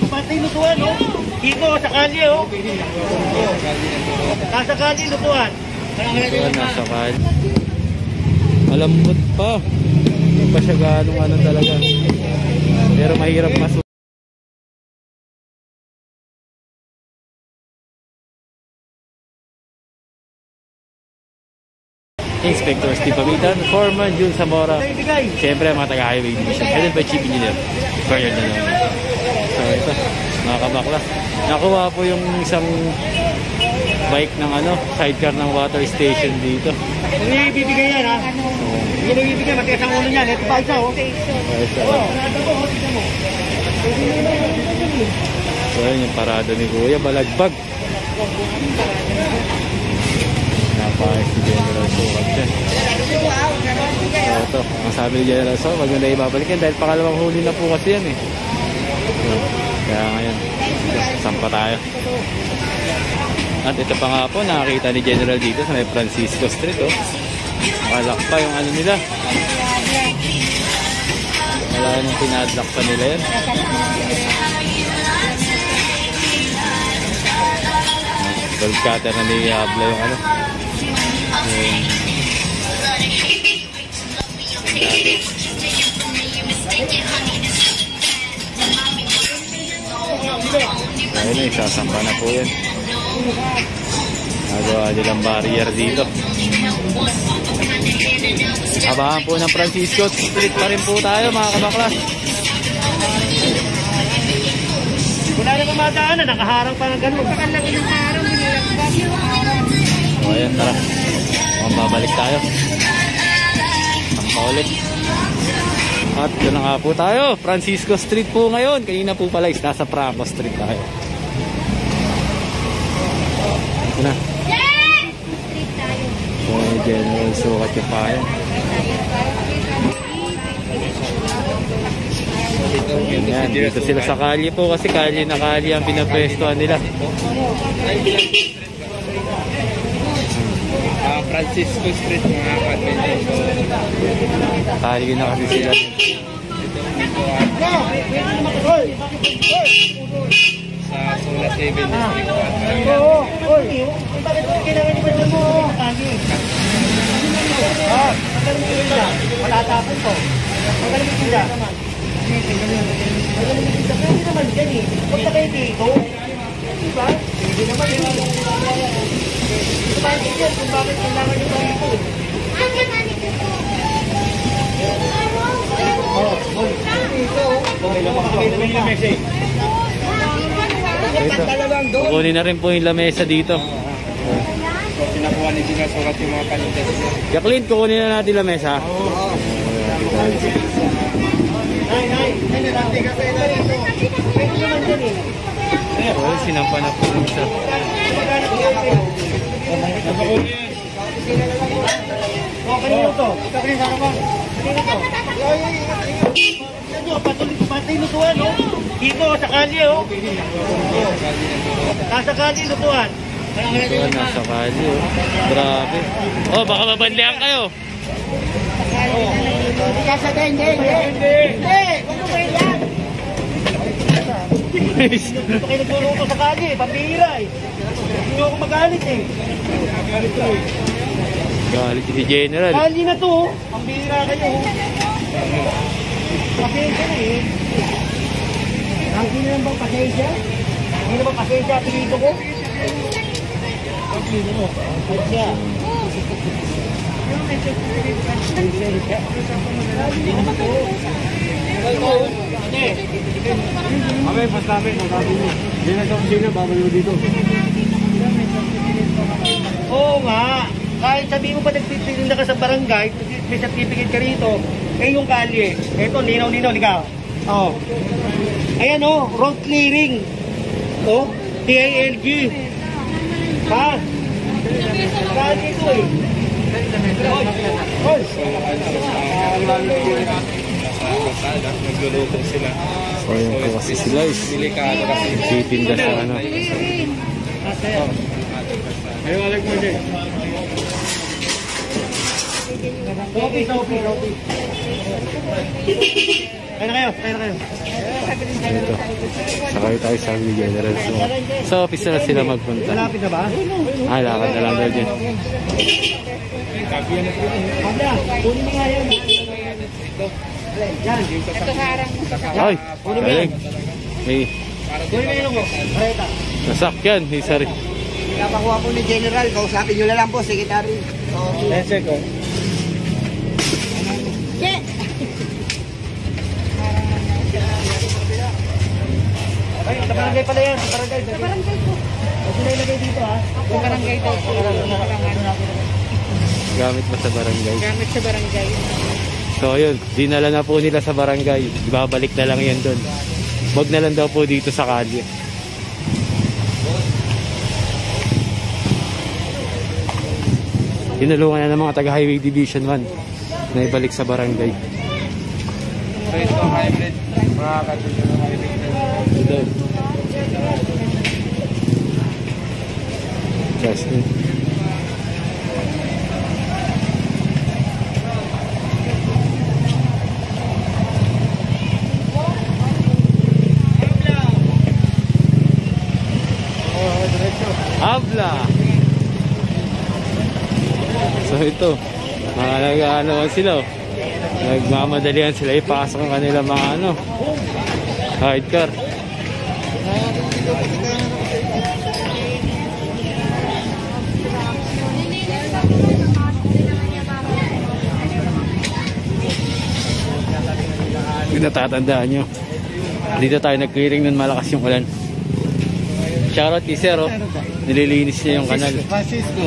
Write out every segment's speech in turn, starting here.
Pati lutuan, no? Kiko, sa kalye, oh. Nasa kalye, lutuan. Lutuan, nasa kalye. Malambot pa. Hindi pa siya ganong ano talaga. Pero mahirap masuk. Inspector Steve Pamitan, Foreman Jun Zamora. Siyempre mga taga-highway division. Headed by Chief Engineer Bernard Nanone. So ito, mga kabaklas. Nakuha po yung isang bike ng ano, sidecar ng water station dito. Hindi ibibigay yan, ha? Hindi nang ibibigay, matigas ang ulo niyan. Ito pa isa, oh. So yun yung parado ni Kuya, balagbag. Napakayos si General Sukat dyan. So ito, ang sabi ni General Sukat, wag nyo na ibabalikan dahil pangalawang huli na po kasi yan eh. So, kaya ngayon, sampa tayo. At ito pa nga po, nakakita ni General dito sa may Francisco Street, oh. Nakalak pa yung ano nila. Wala nang pinadlock pa nila yan. Gold cutter na ni Habla yung ano. Ayun na, isasampa na po yan. Nagawa nilang barrier dito. Abahan po ng Francisco Street pa rin po tayo mga kabaklas. Wala na kumadaanan, nakaharang pa ng gano'n. Pakalaki ng harang, binilagbag. So ayan, tara. Babalik tayo. Sampa ulit. At doon na nga po tayo. Francisco Street po ngayon. Kanina po pala is nasa Franco Street tayo. Ito na. So General Sukat yung payan. Ayan, dito sila sa kalye po kasi kalye na kalye ang pinapwestuhan nila. Francisco Street mga kadmending. Kalye na kasi sila. Sa Sula 7 District. Oo, oy. Bakit kailangan ni ba mo? Kalye. Magaling mo sila. Wala tapon po. Magaling mo sila. Pwede naman dyan eh. Huwag na kayo dito. Diba? Hindi naman yun. Ito ba yung dyan kung bakit kailangan nyo ba ito eh. Kukunin na rin po yung lamesa dito. So pinakuha ni General Sukat yung mga panindas niya. Jacqueline, kukunin na natin lamesa. Oh, sinampa na po siya. Kanino to? Kanino sa harapan? Kanino to? Pati lutuan, no? Kiko, sa kalye, oh. Nasa kalye, lutuan. Lutuan, nasa kalye, oh. Grabe. Oh, baka mabandihan kayo. Hindi ka sa hindi. Hindi! Huwag mo kayo yan! Ito kayo nagluluto sa kalye, pambihira eh. Hindi ako magalit eh. Galit si General. Kalye na to, pambihira kayo. Pasensya na eh. Hindi na lang bang pasensya? Hindi na bang pasensya at pinito ko? Pasensya. Kami, pas namin, sabi niyo. Hindi na sa kusina, babalo dito. Oo nga. Kahit sabihin mo pa nagtitinda ka sa barangay, may certificate ka rito, eh yung kalye. Ito, linaw-linaw, ligaw. Oh. Ayan oh, road clearing. Oh, TILG. Ha? Kalye ito eh. Hoy! Nagluluto sila. So yun po kasi sila is Delikado kasi. titinda sa ano. Ayun, alag mo din. Sophie. Kaya na kayo, kaya na kayo. Ito. Sakay tayo sa ni General Sukat. Sa office na sila magpunta. Malapit na ba? Ay, lakad na lang daw dyan. Abla, kunin mo nga yan. Yan. Ay, galing. Hey, Kunin mo yun mo. Kareta. nasakyan. Hey, sorry. Pinapakuha po ni General, kausapin nyo na lang po, Secretary. Let's go. Ay, sa barangay pala yan. Sa barangay. Sa barangay po. Huwag mo na ilagay dito ha. Sa barangay daw po. Gamit mo sa barangay. Gamit sa barangay. So, yun. Dinala na po nila sa barangay. Ibabalik na lang yan doon. Wag na lang daw po dito sa kalye. Tinulungan na ng mga taga-Highway Division 1 na ibalik sa barangay. Presto hybrid. Mga katuloy ng hybrid. Ito. Justin. Habla. So ito, mga nag-ano sila, nagmamadalian sila ipasok ang kanilang mga sidecar. Kung natatandaan nyo, dito tayo nag-clearing ng malakas yung ulan. Shoutout kay Sir, nililinis niya yung kanal. Francisco.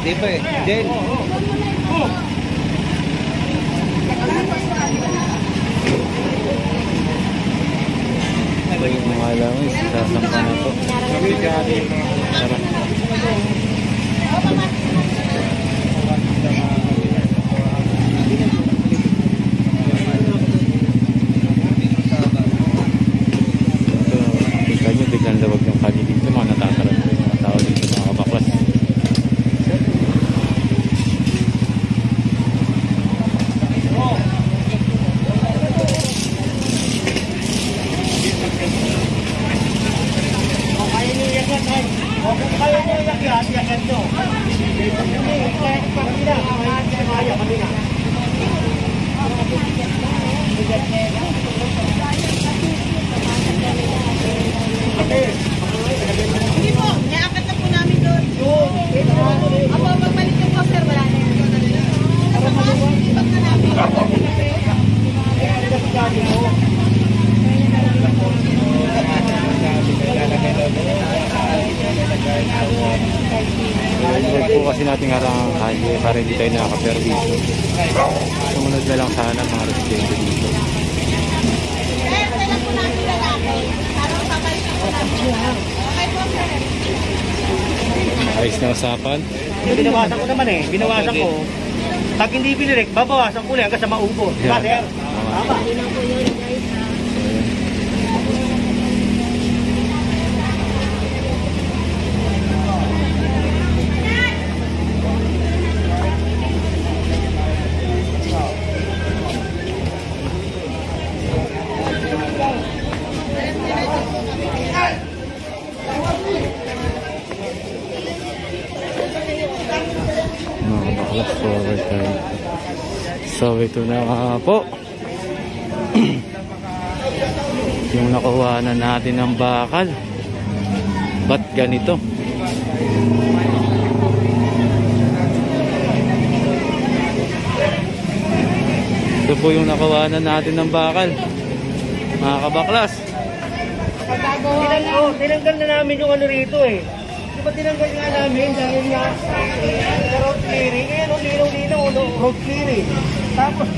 Di ba eh? Then, Yung mga alawis, sasampa na po. Tara. Kita nyo, biglang lawag yung kali dito. Mga natatarap ko yung mga tao dito, mga kabaklas. Hindi po, naakat na po namin doon. Apo, magbalik yung po, sir, wala na yan. Nasa taas, ibag na namin. Huwag po kasi natin harangang kalye para hindi tayo nakaka-perdiso. Sumunod na lang sana mga residente dito. Sir, kailan po namin lalaki? Parang babalik po namin. Okay po, sir. Ayos na usapan. Binawasan ko naman eh. Binawasan ko. Pag hindi binirek, babawasan ko lang hanggang sa maubos. Diba, sir? Tama. Mga baklas, forward tayo. So ito na nga po. Yung nakuha na natin ng bakal. Ba't ganito? Ito po yung nakuha na natin ng bakal. Mga kabaklas. Tinanggal na namin yung ano rito eh. Di ba tinanggal nga namin dahil nga road clearing. Ngayon, linaw-linaw, road clearing. Tapos,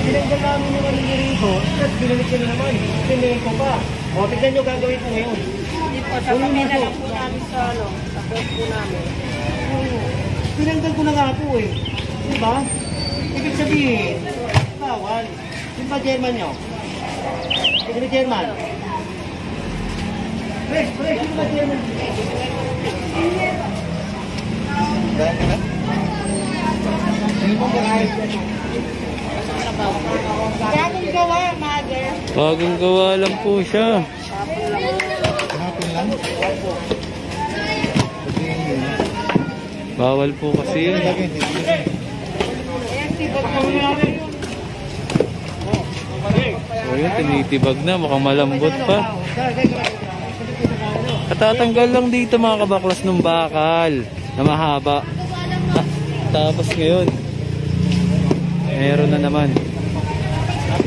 tinanggal namin yung ano rito. Tapos, binalik ko na naman. Sineko pa. O, tignan nyo gagawin ko ngayon. Hindi po, sa kami na lang po namin sa ano, sa post po namin. Tinanggal ko na nga po eh. Di ba? Ibig sabihin, bawal. Di ba German nyo? Di ba German? Fresh, di ba German? Bagong gawa, mother. Bagong gawa lang po siya. Bawal po kasi yun. O yun, tinitibag na. Mukhang malambot pa. Katatanggal lang dito mga kabaklas ng bakal na mahaba. Tapos ngayon, meron na naman.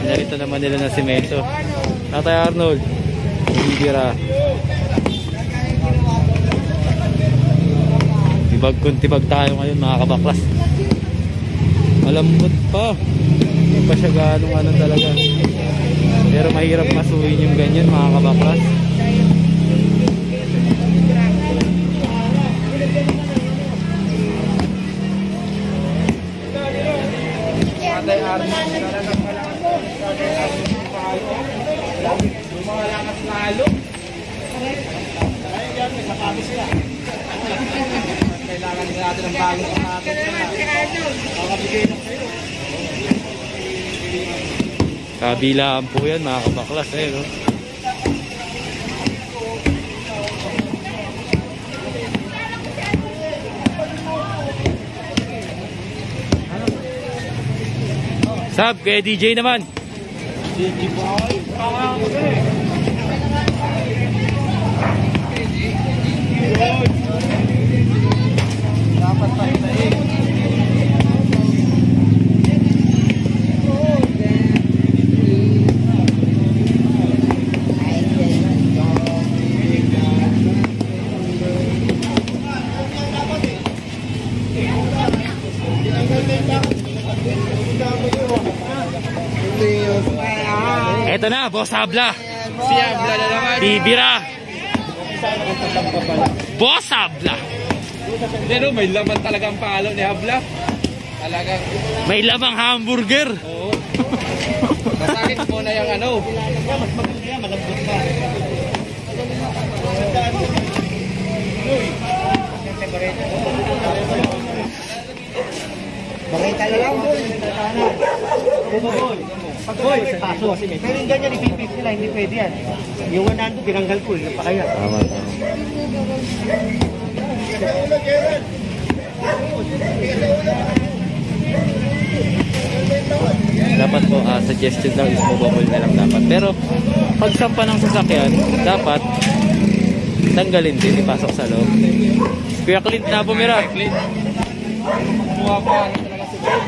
Narito naman nila na simento. Tatay Arnold, bibira. Tibag kung tibag tayo ngayon mga kabaklas. Malambot pa. Hindi pa siya ganong ano talaga. Pero mahirap masuhin yung ganyan mga kabaklas. Tatay Arnold, talagang Tatay Arnold palo. Yung mga lakas lalo. Kailangan natin ng bagong pangakit. Kabilaan po yan mga kabaklas eh, no? Sab, kaya DJ naman. DJ boy. Dapat pa itahin. Eto na, Boss Habla. Si Habla na naman. Bibira. Boss Habla. Pero may laman talagang palo ni Habla. Talagang May lamang hamburger. oo. Masakit mo na yung ano. Mas maganda yan, malambot pa. Barita na lang, boy. Boy, paso. Pero yung ganyan, ipipip nila, hindi pwede yan. Yung 100, tinanggal ko, yung pakaya. Tama, tama. Dapat po, suggestion lang is movable na lang dapat. Pero, pag sampa ng sasakyan, dapat tanggalin din, ipasok sa loob. Kuya Clint na bumira. Kumuha pa. Ano talaga si Boy?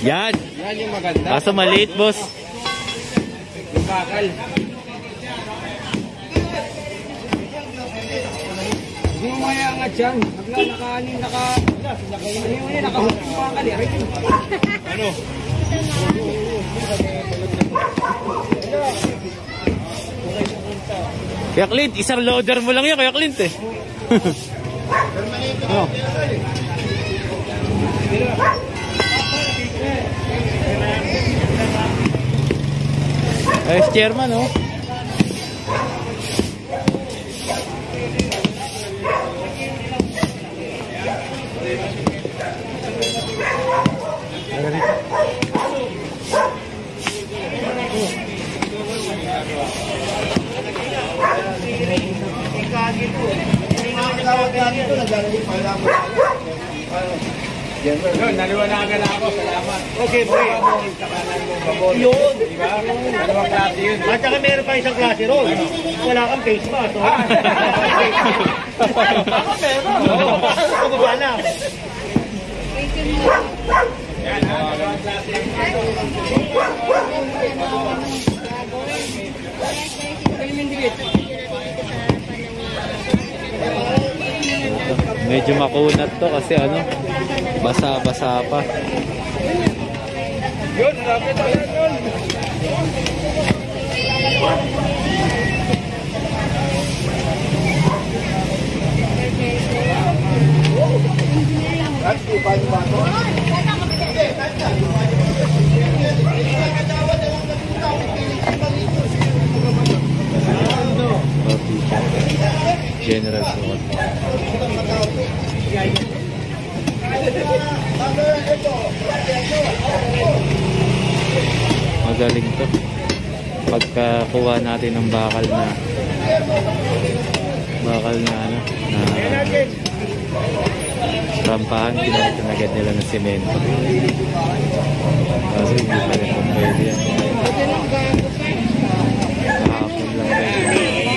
Yan. Yan yung maganda. Kaso maliit, boss. Yung bakal. Hindi mo mayangat dyan. Nakahanin, nakahulog yung bakal. Ano? Kuya Clint, isang loader mo lang yun, Kuya Clint eh. Oh. Ayos, chairman, oh. Yun, naliwanagan na ako. Salamat. Okay, boy. Yun. Diba? Dalawang klase yun. At saka meron pa isang klase ron. Wala kang face mask. So. Ako meron. Oo. Pababa na. Medyo makunat to kasi ano, basa-basa pa. Yun, lapit ako yun. General Sukat. Magaling to. Pagkakuha natin ng bakal na ano, na rampahan, pinalitan agad nila ng semento. Kasi hindi pa rin kung pwede yan. Kahapon lang pwede.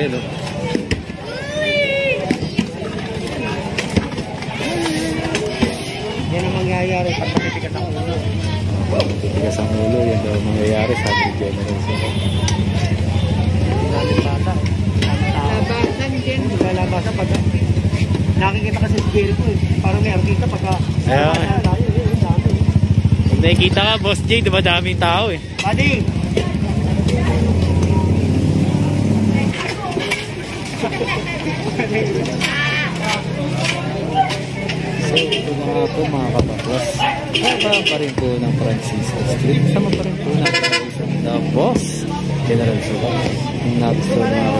Ayan, oh. Yan ang mangyayari pag matitigas ang ulo. Matitigas ang ulo, yan daw ang mangyayari, sabi ni General Sukat. Namin bata. Labasan din. Lalabasan pag nakikita kasi si Jericho eh. Parang may artista pagka Ayan. tayo eh. Ang dami. Kung nakikita ka, Boss J, dumadaming tao eh. Buddy! So, ito na nga po mga kapakwas. Sama pa rin po ng Francisco Street. Sama pa rin po natin ang isang The Boss General Sukat. Ang nagustuhan mga